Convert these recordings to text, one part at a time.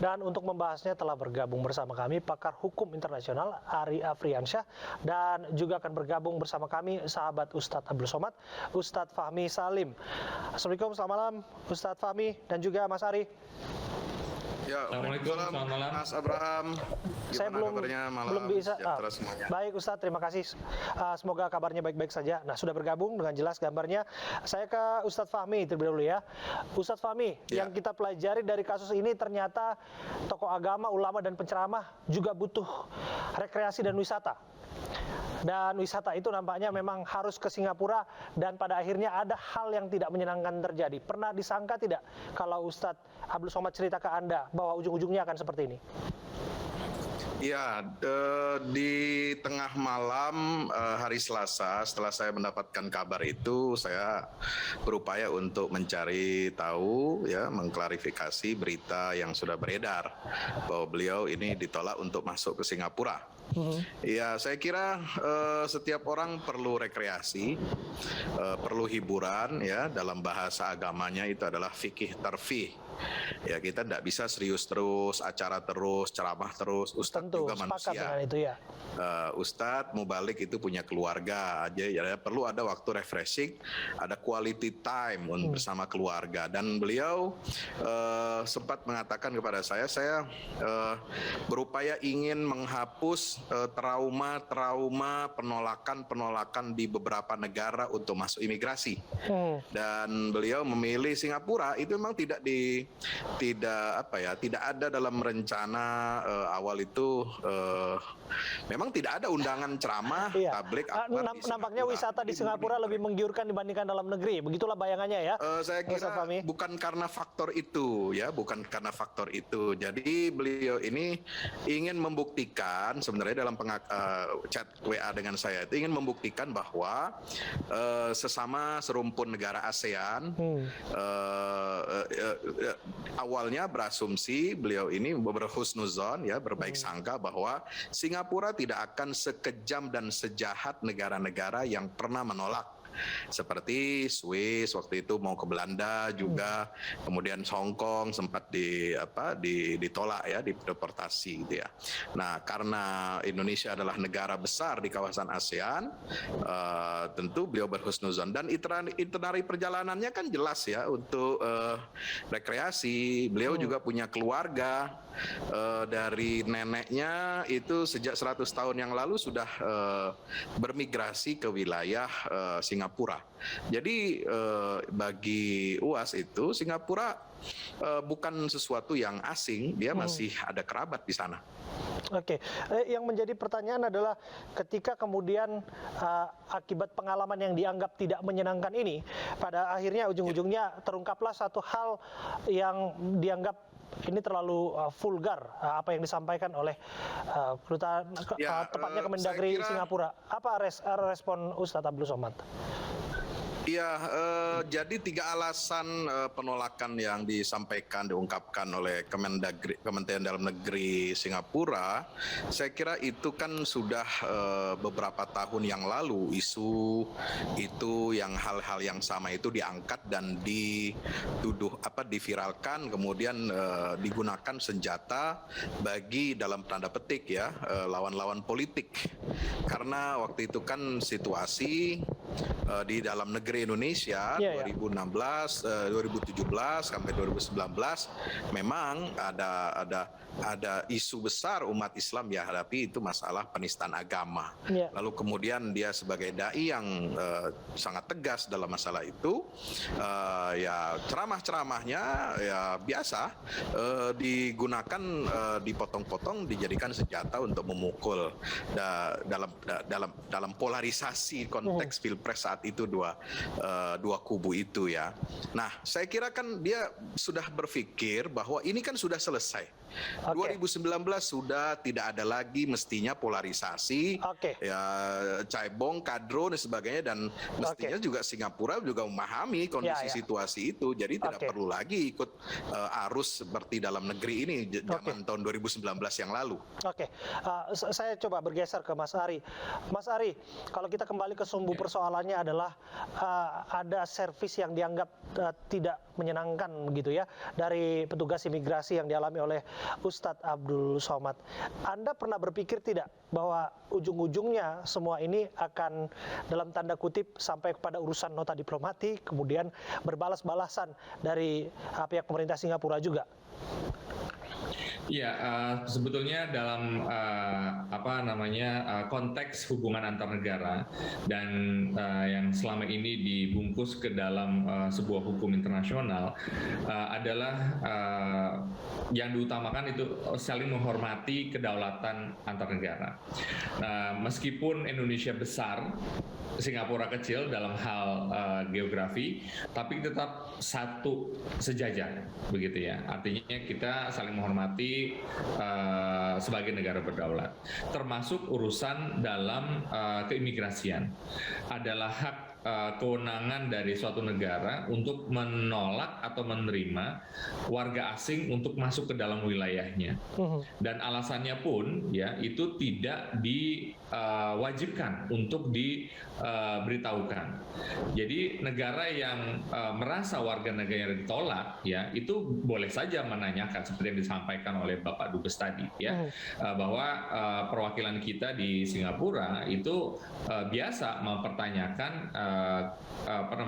Dan untuk membahasnya telah bergabung bersama kami pakar hukum internasional Ari Afriansyah, dan juga akan bergabung bersama kami sahabat Ustadz Abdul Somad, Ustadz Fahmi Salim. Assalamualaikum, selamat malam Ustadz Fahmi dan juga Mas Ari. Ya, Assalamualaikum, selamat malam. Mas Abraham. Saya belum bisa. Baik Ustadz, terima kasih. Semoga kabarnya baik-baik saja. Nah, sudah bergabung dengan jelas gambarnya. Saya ke Ustadz Fahmi terlebih dahulu ya. Ustadz Fahmi, yang kita pelajari dari kasus ini ternyata tokoh agama, ulama dan penceramah juga butuh rekreasi dan wisata. Dan wisata itu nampaknya memang harus ke Singapura, dan pada akhirnya ada hal yang tidak menyenangkan terjadi. Pernah disangka tidak kalau Ustadz Abdul Somad cerita ke Anda bahwa ujung-ujungnya akan seperti ini? Ya, di tengah malam hari Selasa, setelah saya mendapatkan kabar itu, saya berupaya untuk mencari tahu, ya, mengklarifikasi berita yang sudah beredar bahwa beliau ini ditolak untuk masuk ke Singapura. Ya, saya kira setiap orang perlu rekreasi, perlu hiburan, ya. Dalam bahasa agamanya itu adalah fikih tarfih. Ya, kita tidak bisa serius terus, acara terus, ceramah terus. Ustadz juga manusia. Itu, ya. Ustadz mubalik itu punya keluarga aja, ya, perlu ada waktu refreshing, ada quality time bersama keluarga. Dan beliau sempat mengatakan kepada saya berupaya ingin menghapus trauma penolakan di beberapa negara untuk masuk imigrasi. Dan beliau memilih Singapura. Itu memang tidak ada dalam rencana awal itu. Memang tidak ada undangan ceramah, tablik akbar. Nampaknya wisata di Singapura lebih menggiurkan dibandingkan dalam negeri. Begitulah bayangannya, ya. Saya kira bukan karena faktor itu, ya, bukan karena faktor itu. Jadi beliau ini ingin membuktikan, sebenarnya dalam chat WA dengan saya itu ingin membuktikan bahwa sesama serumpun negara ASEAN awalnya berasumsi beliau ini berhusnuzon, ya, berbaik sangka bahwa Singapura tidak akan sekejam dan sejahat negara-negara yang pernah menolak. Seperti Swiss waktu itu mau ke Belanda juga, kemudian Hong Kong sempat ditolak, ya, dideportasi gitu, ya. Nah, karena Indonesia adalah negara besar di kawasan ASEAN, tentu beliau berhusnuzon, dan itinerari perjalanannya kan jelas, ya, untuk rekreasi. Beliau juga punya keluarga, dari neneknya itu sejak 100 tahun yang lalu sudah bermigrasi ke wilayah Singapura. Jadi bagi UAS itu Singapura bukan sesuatu yang asing, dia masih ada kerabat di sana. Oke, yang menjadi pertanyaan adalah ketika kemudian akibat pengalaman yang dianggap tidak menyenangkan ini, pada akhirnya ujung-ujungnya terungkaplah satu hal yang dianggap ini terlalu vulgar, apa yang disampaikan oleh tepatnya Kemendagri Singapura. Apa respon Ustadz Abdul Somad? Ya, jadi 3 alasan penolakan yang diungkapkan oleh Kementerian Dalam Negeri Singapura, saya kira itu kan sudah beberapa tahun yang lalu isu itu, yang hal-hal yang sama itu diangkat dan diviralkan, kemudian digunakan senjata bagi, dalam tanda petik, ya, lawan-lawan politik. Karena waktu itu kan situasi di dalam negeri Indonesia 2016, 2017 sampai 2019 memang ada isu besar umat Islam dihadapi, itu masalah penistaan agama. Lalu kemudian dia sebagai dai yang sangat tegas dalam masalah itu, ya, ceramah-ceramahnya ya biasa digunakan, dipotong-potong, dijadikan senjata untuk memukul dalam polarisasi konteks pilpres saat itu dua kubu itu, ya. Nah, saya kira kan dia sudah berpikir bahwa ini kan sudah selesai. 2019 sudah tidak ada lagi mestinya polarisasi, ya, caibong, kadro dan sebagainya, dan mestinya juga Singapura juga memahami kondisi situasi itu, jadi tidak perlu lagi ikut arus seperti dalam negeri ini zaman tahun 2019 yang lalu. Saya coba bergeser ke Mas Ari. Mas Ari, kalau kita kembali ke sumbu persoalan persoalannya adalah ada servis yang dianggap tidak menyenangkan begitu ya dari petugas imigrasi yang dialami oleh Ustadz Abdul Somad. Anda pernah berpikir tidak bahwa ujung-ujungnya semua ini akan dalam tanda kutip sampai kepada urusan nota diplomatik, kemudian berbalas-balasan dari pihak pemerintah Singapura juga? Ya, sebetulnya dalam konteks hubungan antar negara dan yang selama ini dibungkus ke dalam sebuah hukum internasional adalah yang diutamakan itu saling menghormati kedaulatan antar negara. Meskipun Indonesia besar, Singapura kecil dalam hal geografi, tapi tetap satu sejajar, begitu ya. Artinya kita saling menghormati sebagai negara berdaulat. Termasuk urusan dalam keimigrasian adalah hak kewenangan dari suatu negara untuk menolak atau menerima warga asing untuk masuk ke dalam wilayahnya. Dan alasannya pun ya itu tidak diwajibkan untuk diberitahukan. Jadi negara yang merasa warga negara ditolak ya itu boleh saja menanyakan seperti yang disampaikan oleh Bapak Dubes tadi ya bahwa perwakilan kita di Singapura itu biasa mempertanyakan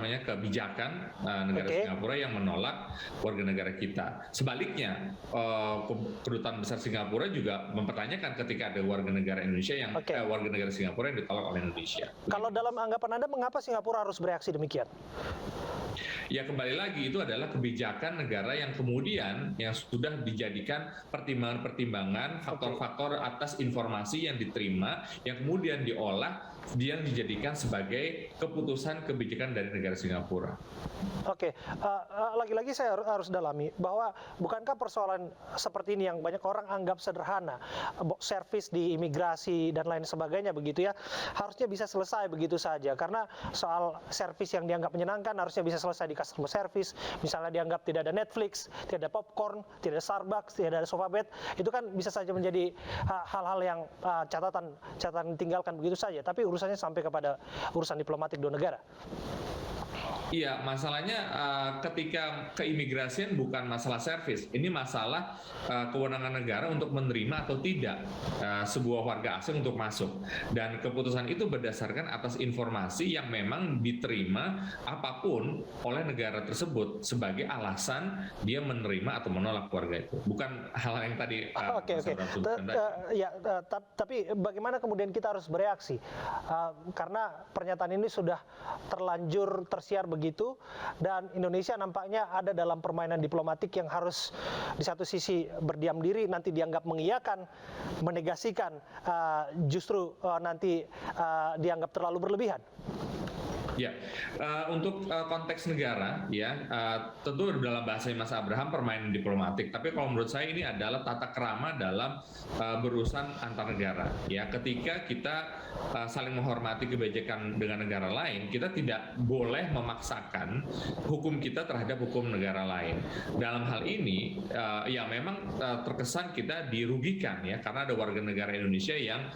kebijakan negara Singapura yang menolak warga negara kita. Sebaliknya, kedutaan besar Singapura juga mempertanyakan ketika ada warga negara Indonesia yang warga negara Singapura yang ditolak oleh Indonesia. Kalau dalam anggapan Anda, mengapa Singapura harus bereaksi demikian? Ya kembali lagi itu adalah kebijakan negara yang kemudian yang sudah dijadikan pertimbangan-pertimbangan faktor-faktor atas informasi yang diterima yang kemudian diolah yang dijadikan sebagai keputusan kebijakan dari negara Singapura. Oke, lagi-lagi saya harus dalami bahwa bukankah persoalan seperti ini yang banyak orang anggap sederhana, servis di imigrasi dan lain sebagainya begitu ya, harusnya bisa selesai begitu saja karena soal servis yang dianggap menyenangkan harusnya bisa selesai di customer service, misalnya dianggap tidak ada Netflix, tidak ada popcorn, tidak ada Starbucks, tidak ada sofa bed, itu kan bisa saja menjadi hal-hal yang catatan tinggalkan begitu saja, tapi urusannya sampai kepada urusan diplomatik dua negara. Iya, masalahnya ketika keimigrasian bukan masalah servis, ini masalah kewenangan negara untuk menerima atau tidak sebuah warga asing untuk masuk. Dan keputusan itu berdasarkan atas informasi yang memang diterima apapun oleh negara tersebut sebagai alasan dia menerima atau menolak warga itu. Bukan hal yang tadi. Oke. Tapi bagaimana kemudian kita harus bereaksi? Karena pernyataan ini sudah terlanjur tersiar begitu dan Indonesia nampaknya ada dalam permainan diplomatik yang harus di satu sisi berdiam diri nanti dianggap mengiyakan, menegasikan, justru nanti dianggap terlalu berlebihan. Ya, untuk konteks negara, ya tentu dalam bahasa Mas Abraham permainan diplomatik. Tapi kalau menurut saya ini adalah tata krama dalam berurusan antar negara. Ya, ketika kita saling menghormati kebijakan dengan negara lain, kita tidak boleh memaksakan hukum kita terhadap hukum negara lain. Dalam hal ini, ya memang terkesan kita dirugikan ya, karena ada warga negara Indonesia yang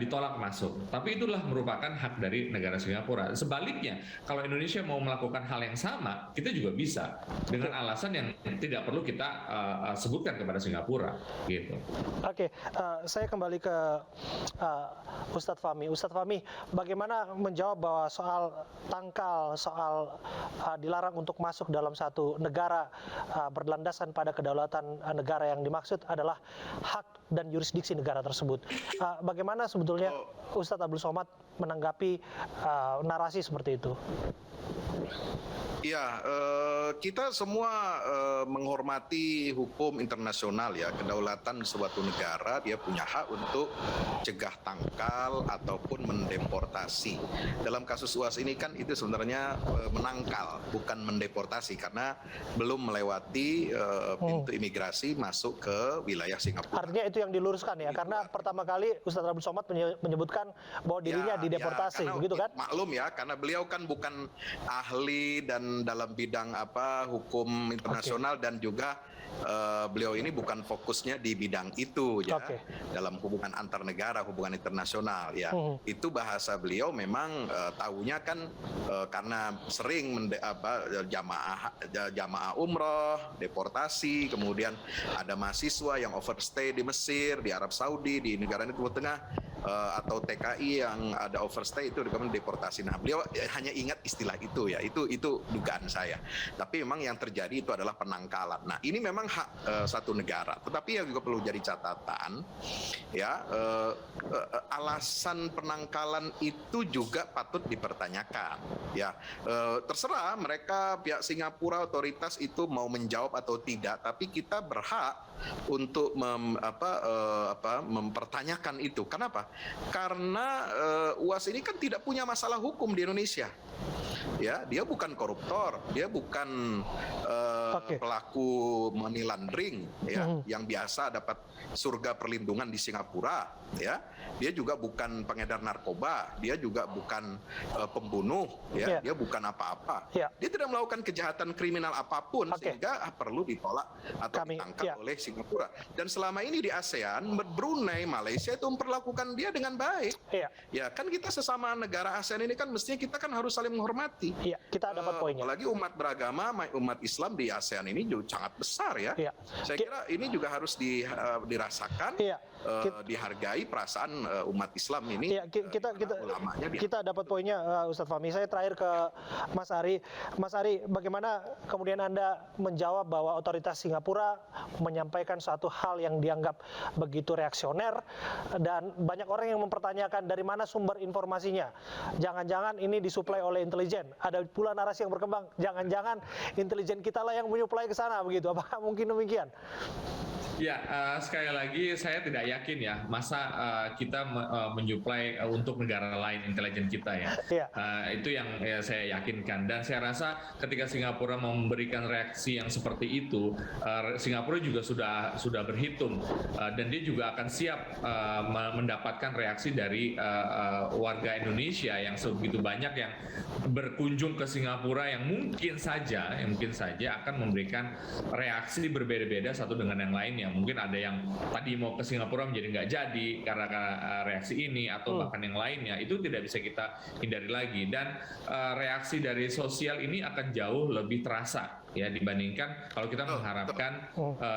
ditolak masuk. Tapi itulah merupakan hak dari negara Singapura. Sebaliknya, kalau Indonesia mau melakukan hal yang sama, kita juga bisa dengan alasan yang tidak perlu kita sebutkan kepada Singapura, gitu. Oke, saya kembali ke Ustadz Fahmi. Ustadz Fahmi, bagaimana menjawab bahwa soal tangkal, soal dilarang untuk masuk dalam satu negara berlandaskan pada kedaulatan negara yang dimaksud adalah hak dan yurisdiksi negara tersebut. Bagaimana sebetulnya Ustadz Abdul Somad menanggapi narasi seperti itu? Ya, kita semua menghormati hukum internasional ya, kedaulatan suatu negara, dia punya hak untuk cegah tangkal ataupun mendeportasi. Dalam kasus UAS ini kan itu sebenarnya menangkal, bukan mendeportasi karena belum melewati pintu imigrasi masuk ke wilayah Singapura. Artinya itu yang diluruskan ya, karena pertama kali Ustadz Abdul Somad menyebutkan bahwa dirinya dideportasi, begitu kan? Maklum ya, karena beliau kan bukan ahli dan dalam bidang hukum internasional dan juga beliau ini bukan fokusnya di bidang itu ya, dalam hubungan antar negara, hubungan internasional ya. Itu bahasa beliau memang tahunya kan karena sering jamaah umroh, deportasi, kemudian ada mahasiswa yang overstay di Mesir, di Arab Saudi, di negara Timur Tengah, atau TKI yang ada overstay itu kemudian deportasi. Nah, beliau hanya ingat istilah itu ya. Itu dugaan saya. Tapi memang yang terjadi itu adalah penangkalan. Nah, ini memang hak satu negara. Tetapi yang juga perlu jadi catatan ya, alasan penangkalan itu juga patut dipertanyakan. Ya, terserah mereka pihak Singapura otoritas itu mau menjawab atau tidak, tapi kita berhak untuk mempertanyakan itu. Kenapa? Karena UAS ini kan tidak punya masalah hukum di Indonesia. Ya, dia bukan koruptor, dia bukan pelaku money laundering ya, yang biasa dapat surga perlindungan di Singapura ya. Dia juga bukan pengedar narkoba, dia juga bukan pembunuh ya, dia bukan apa-apa. Dia tidak melakukan kejahatan kriminal apapun sehingga perlu ditolak atau ditangkap oleh Singapura. Dan selama ini di ASEAN, Brunei, Malaysia itu memperlakukan dia dengan baik. Ya, kan kita sesama negara ASEAN ini kan mestinya kita kan harus saling menghormati. Kita dapat poinnya. Apalagi umat beragama, umat Islam di ASEAN ini juga sangat besar ya. Saya kira ini juga harus dirasakan, dihargai perasaan umat Islam ini. Kita dapat poinnya, Ustadz Fahmi. Saya terakhir ke Mas Ari. Mas Ari, bagaimana kemudian Anda menjawab bahwa otoritas Singapura menyampaikan suatu hal yang dianggap begitu reaksioner dan banyak orang yang mempertanyakan dari mana sumber informasinya? Jangan-jangan ini disuplai oleh intelijen. Ada pula narasi yang berkembang, jangan-jangan intelijen kita lah yang menyuplai ke sana begitu. Apakah mungkin demikian? Ya, sekali lagi saya tidak yakin ya, masa kita menyuplai untuk negara lain intelijen kita ya. Itu yang saya yakinkan, dan saya rasa ketika Singapura memberikan reaksi yang seperti itu, Singapura juga sudah berhitung dan dia juga akan siap mendapatkan reaksi dari warga Indonesia yang sebegitu banyak yang berkunjung ke Singapura, yang mungkin saja akan memberikan reaksi berbeda-beda satu dengan yang lainnya. Mungkin ada yang tadi mau ke Singapura menjadi nggak jadi karena reaksi ini atau bahkan yang lainnya. Itu tidak bisa kita hindari lagi, dan reaksi dari sosial ini akan jauh lebih terasa ya dibandingkan kalau kita mengharapkan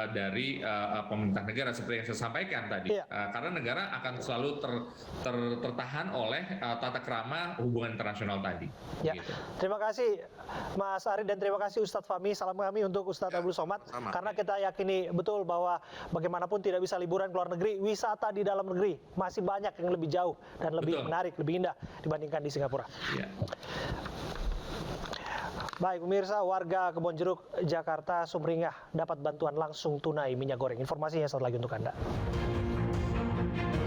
dari pemerintah negara seperti yang saya sampaikan tadi. Karena negara akan selalu tertahan oleh tata krama hubungan internasional tadi. Gitu. Terima kasih Mas Ari dan terima kasih Ustadz Fahmi. Salam kami untuk Ustadz Abdul Somad. Karena kita yakini betul bahwa bagaimanapun tidak bisa liburan ke luar negeri, wisata di dalam negeri masih banyak yang lebih jauh dan lebih menarik, lebih indah dibandingkan di Singapura. Baik pemirsa, warga Kebonjeruk, Jakarta, Sumringah dapat bantuan langsung tunai minyak goreng. Informasinya satu lagi untuk Anda.